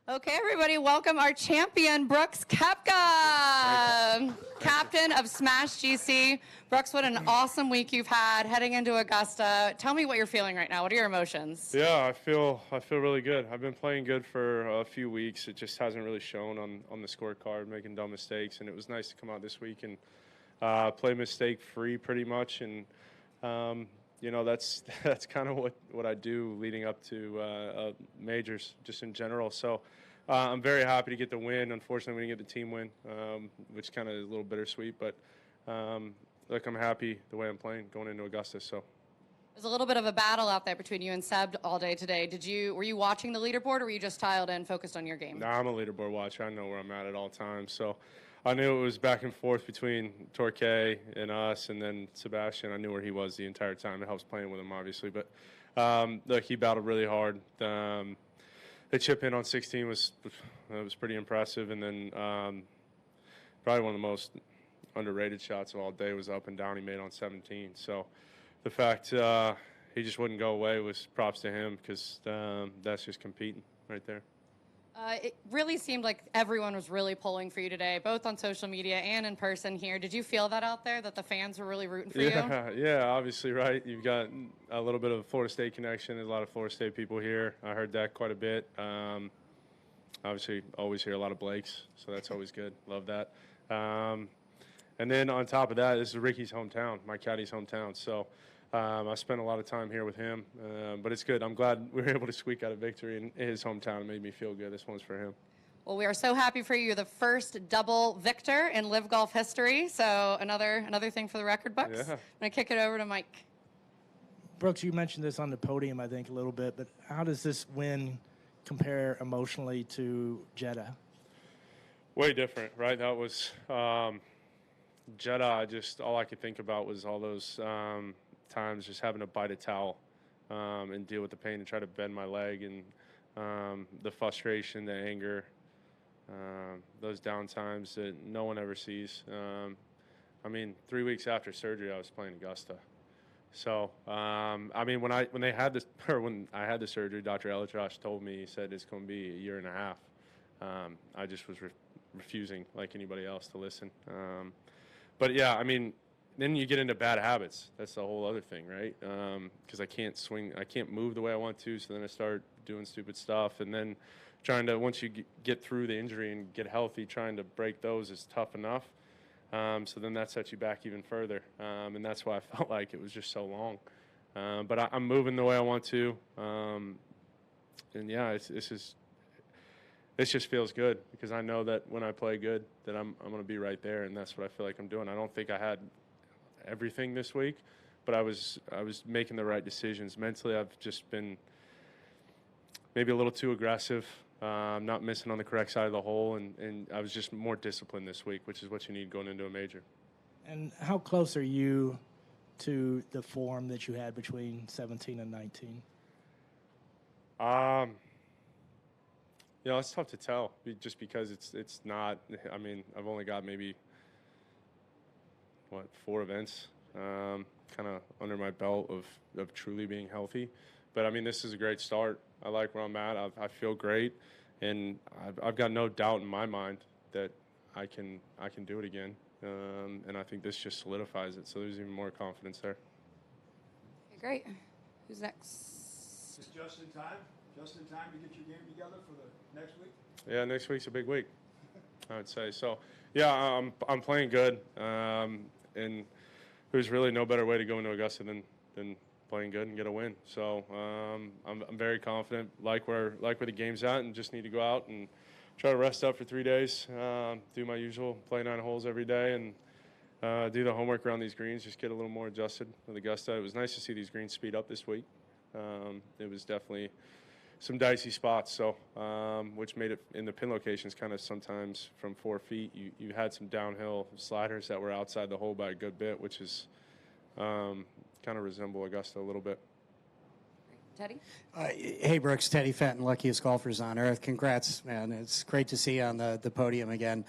Okay, everybody, welcome our champion, Brooks Koepka, captain of Smash GC. Brooks, what an awesome week you've had heading into Augusta. Tell me what you're feeling right now. What are your emotions? Yeah, I feel really good. I've been playing good for a few weeks. It just hasn't really shown on the scorecard, making dumb mistakes, and it was nice to come out this week and play mistake free pretty much. And that's kind of what I do leading up to majors just in general. So I'm very happy to get the win. Unfortunately, we didn't get the team win, which kind of is a little bittersweet. But look, I'm happy the way I'm playing going into Augusta. So. There's a little bit of a battle out there between you and Seb all day today. Were you watching the leaderboard, or were you just tiled in, focused on your game? Nah, I'm a leaderboard watcher. I know where I'm at all times. So I knew it was back and forth between Torquay and us, and then Sebastian. I knew where he was the entire time. It helps playing with him, obviously. But look, he battled really hard. The chip in on 16 was pretty impressive, and then probably one of the most underrated shots of all day was up and down he made on 17. So the fact he just wouldn't go away was props to him, because that's just competing right there. It really seemed like everyone was really pulling for you today, both on social media and in person here. Did you feel that out there, that the fans were really rooting for you? Yeah, obviously, right. You've got a little bit of a Florida State connection. There's a lot of Florida State people here. I heard that quite a bit. Obviously, always hear a lot of Blakes, so that's always good. Love that. And then on top of that, this is Ricky's hometown, my caddy's hometown. So I spent a lot of time here with him, but it's good. I'm glad we were able to squeak out a victory in his hometown. It made me feel good. This one's for him. Well, we are so happy for you. You're the first double victor in LIV Golf history. So another thing for the record books. Yeah. I'm going to kick it over to Mike. Brooks, you mentioned this on the podium, I think, a little bit, but how does this win compare emotionally to Jeddah? Way different, right? That was Jeddah. All I could think about was all those times just having to bite a towel and deal with the pain and try to bend my leg, and the frustration, the anger, those down times that no one ever sees. 3 weeks after surgery, I was playing Augusta. So, when I had the surgery, Dr. Elitrosh told me, he said it's going to be a year and a half. I just was refusing, like anybody else, to listen. But yeah, then you get into bad habits. That's the whole other thing, right? Because I can't move the way I want to, so then I start doing stupid stuff. And then once you get through the injury and get healthy, trying to break those is tough enough. So then that sets you back even further. And that's why I felt like it was just so long. But I'm moving the way I want to. And yeah, it just feels good, because I know that when I play good, that I'm going to be right there, and that's what I feel like I'm doing. I don't think I had everything this week, but I was making the right decisions. Mentally, I've just been maybe a little too aggressive, not missing on the correct side of the hole, and I was just more disciplined this week, which is what you need going into a major. And how close are you to the form that you had between 17 and 19? It's tough to tell, just because it's not. I've only got maybe 4 events kind of under my belt of truly being healthy. But this is a great start. I like where I'm at. I feel great, and I've got no doubt in my mind that I can do it again. And I think this just solidifies it. So there's even more confidence there. Okay, great. Who's next? Is just in time? Just in time to get your game together for the next week? Yeah, next week's a big week, I would say. So, yeah, I'm playing good, and there's really no better way to go into Augusta than playing good and get a win. So I'm very confident, like where the game's at, and just need to go out and try to rest up for 3 days, do my usual, play 9 holes every day, and do the homework around these greens, just get a little more adjusted with Augusta. It was nice to see these greens speed up this week. It was definitely some dicey spots, so which made it in the pin locations kind of sometimes from 4 feet. You had some downhill sliders that were outside the hole by a good bit, which is kind of resemble Augusta a little bit. Teddy? Hey, Brooks, Teddy Fenton, luckiest golfers on earth. Congrats, man. It's great to see you on the podium again.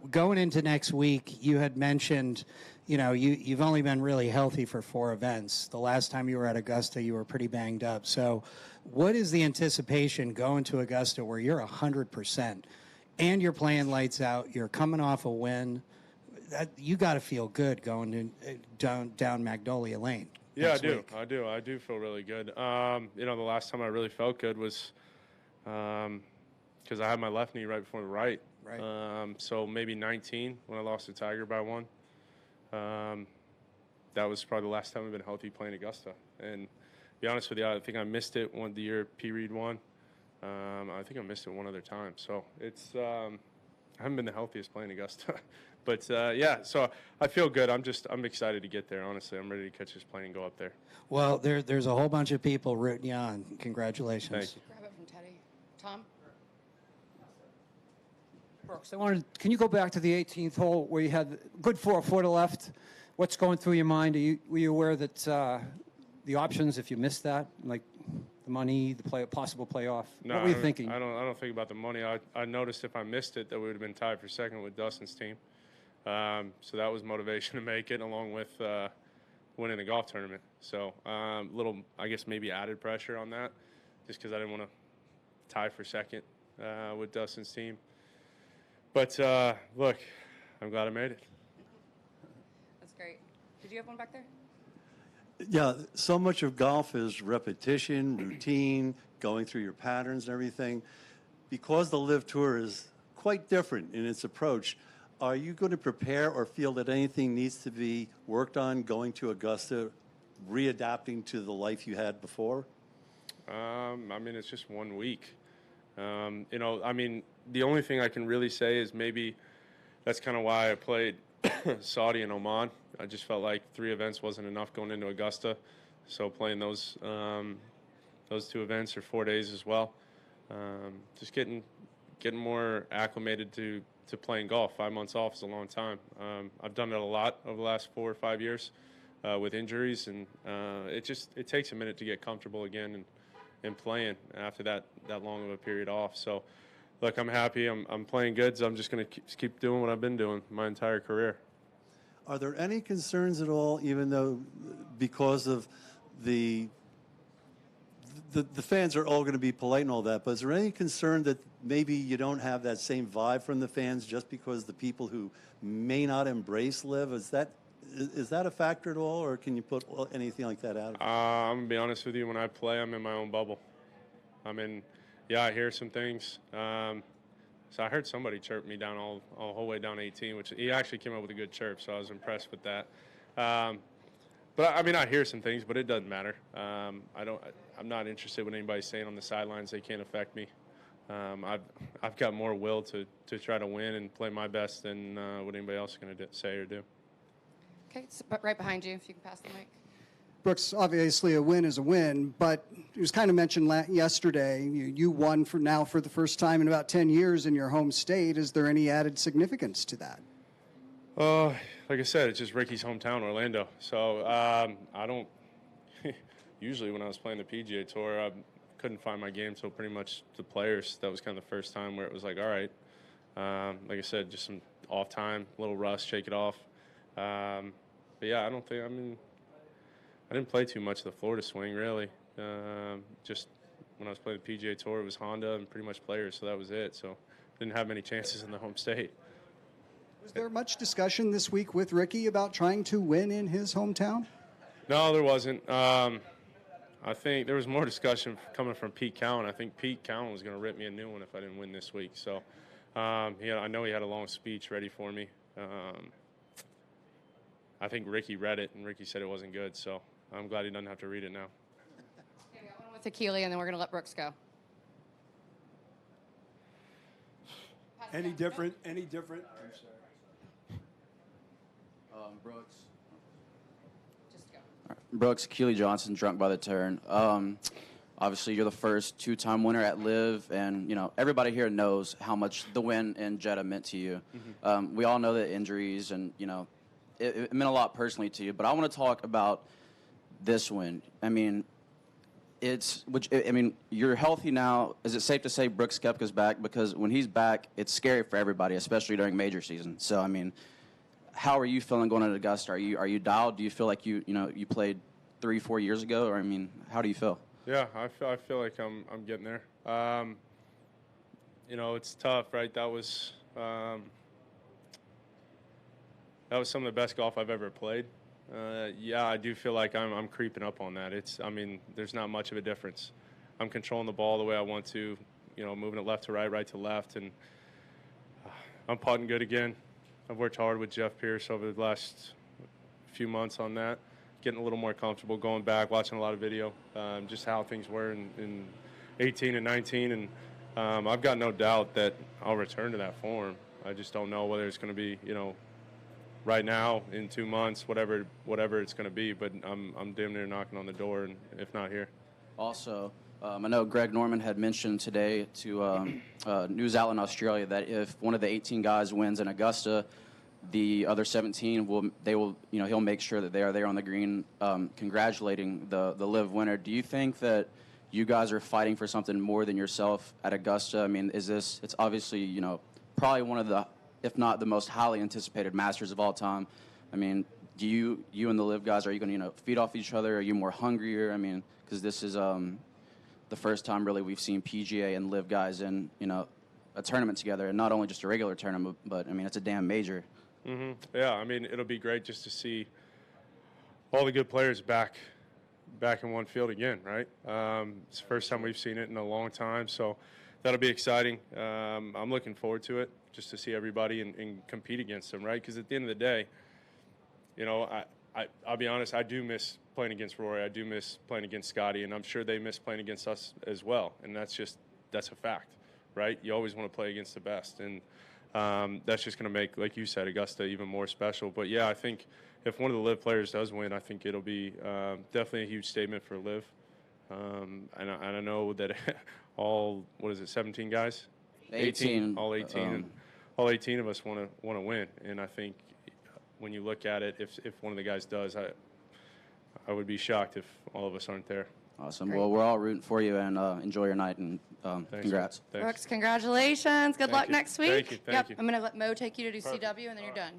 Going into next week, you had mentioned, you've only been really healthy for 4 events. The last time you were at Augusta, you were pretty banged up. So what is the anticipation going to Augusta where you're 100% and you're playing lights out, you're coming off a win? You got to feel good going down Magnolia Lane. Yeah, week. I do feel really good. The last time I really felt good was because I had my left knee right before the right. Right. So maybe 19 when I lost to Tiger by 1. That was probably the last time I've been healthy playing Augusta. And to be honest with you, I think I missed it the year P. Reed won. I think I missed it one other time. So it's I haven't been the healthiest playing Augusta. But, so I feel good. I'm excited to get there, honestly. I'm ready to catch this plane and go up there. Well, there's a whole bunch of people rooting you on. Congratulations. Thank you. Grab it from Teddy. Tom? Brooks, can you go back to the 18th hole where you had good 4-footer left? What's going through your mind? Were you aware that the options, if you missed that, like the money, the possible playoff? No, what were you thinking? I don't think about the money. I noticed if I missed it that we would have been tied for second with Dustin's team. So that was motivation to make it, along with winning the golf tournament. So little, I guess, maybe added pressure on that, just because I didn't want to tie for second with Dustin's team. But look, I'm glad I made it. That's great. Did you have one back there? Yeah, so much of golf is repetition, routine, going through your patterns and everything. Because the LIV Tour is quite different in its approach, are you going to prepare or feel that anything needs to be worked on going to Augusta, readapting to the life you had before? It's just 1 week. The only thing I can really say is maybe that's kind of why I played Saudi and Oman. I just felt like 3 events wasn't enough going into Augusta. So playing those 2 events or 4 days as well. Just getting more acclimated to playing golf. 5 months off is a long time. I've done it a lot over the last 4 or 5 years with injuries, and it takes a minute to get comfortable again and playing after that long of a period off. So, look, I'm happy. I'm playing good, so I'm just going to keep doing what I've been doing my entire career. Are there any concerns at all, even though because of the fans are all going to be polite and all that, but is there any concern that maybe you don't have that same vibe from the fans just because the people who may not embrace LIV, is that a factor at all, or can you put anything like that out? I'm going to be honest with you. When I play, I'm in my own bubble. I hear some things. So I heard somebody chirp me down all the whole way down 18, which he actually came up with a good chirp, so I was impressed with that. But I hear some things, but it doesn't matter. I'm not interested in what anybody's saying on the sidelines. They can't affect me. I've got more will to try to win and play my best than what anybody else is going to say or do. Okay, so right behind you, if you can pass the mic. Brooks, obviously a win is a win, but it was kind of mentioned yesterday, you won for the first time in about 10 years in your home state. Is there any added significance to that? Like I said, it's just Ricky's hometown, Orlando. So I don't – usually when I was playing the PGA Tour, I couldn't find my game till pretty much the Players. That was kind of the first time where it was like, all right. Like I said, just some off time, a little rust, shake it off. But, yeah, I didn't play too much of the Florida swing, really. Just when I was playing the PGA Tour, it was Honda and pretty much Players, so that was it. So didn't have many chances in the home state. Was there much discussion this week with Ricky about trying to win in his hometown? No, there wasn't. I think there was more discussion coming from Pete Cowan. I think Pete Cowan was going to rip me a new one if I didn't win this week. So I know he had a long speech ready for me. I think Ricky read it, and Ricky said it wasn't good, so I'm glad he doesn't have to read it now. Okay, we got one with Akili, and then we're going to let Brooks go. Any different? I'm sorry. Brooks. Just go. Brooks, Keely Johnson, drunk by the turn. Obviously, you're the first 2-time winner at LIV, and everybody here knows how much the win in Jeddah meant to you. Mm-hmm. We all know the injuries, and it meant a lot personally to you. But I want to talk about this win. I mean, you're healthy now. Is it safe to say Brooks Koepka's back? Because when he's back, it's scary for everybody, especially during major season. So, I mean, how are you feeling going into Augusta? Are you dialed? Do you feel like you played 3-4 years ago? Or, I mean, how do you feel? Yeah, I feel like I'm getting there. You know, it's tough, right? That was some of the best golf I've ever played. Yeah, I do feel like I'm creeping up on that. I mean, there's not much of a difference. I'm controlling the ball the way I want to, you know, moving it left to right, right to left, and I'm putting good again. I've worked hard with Jeff Pierce over the last few months on that, getting a little more comfortable, going back, watching a lot of video, just how things were in 18 and 19, and I've got no doubt that I'll return to that form. I just don't know whether it's going to be, you know, right now, in 2 months, whatever it's going to be, but I'm damn near knocking on the door, and if not here. Also, I know Greg Norman had mentioned today to news outlet in Australia that if one of the 18 guys wins in Augusta, the other 17 he'll make sure that they are there on the green, congratulating the LIV winner. Do you think that you guys are fighting for something more than yourself at Augusta? I mean, it's obviously, you know, probably one of the, if not the most highly anticipated Masters of all time. I mean, do you and the LIV guys, are you going to, you know, feed off each other? Are you more hungrier? I mean, because this is the first time really we've seen PGA and LIV guys in, you know, a tournament together, and not only just a regular tournament, but I mean, it's a damn major. Mm-hmm. Yeah, I mean, it'll be great just to see all the good players back in one field again, right? It's the first time we've seen it in a long time, so that'll be exciting. I'm looking forward to it, just to see everybody and compete against them, right? Because at the end of the day, you know, I'll be honest, I do miss playing against Rory. I do miss playing against Scotty, and I'm sure they miss playing against us as well. And that's a fact, right? You always want to play against the best, and that's just going to make, like you said, Augusta even more special. But yeah, I think if one of the LIV players does win, I think it'll be definitely a huge statement for LIV. And I know that all, 17 guys? 18. All 18. All 18 of us want to win. And I think when you look at it, if one of the guys does, I would be shocked if all of us aren't there. Awesome. Great. Well, we're all rooting for you, and enjoy your night, and congrats. Brooks, congratulations. Good luck next week. Thank you. I'm going to let Mo take you to do CW, and then you're done.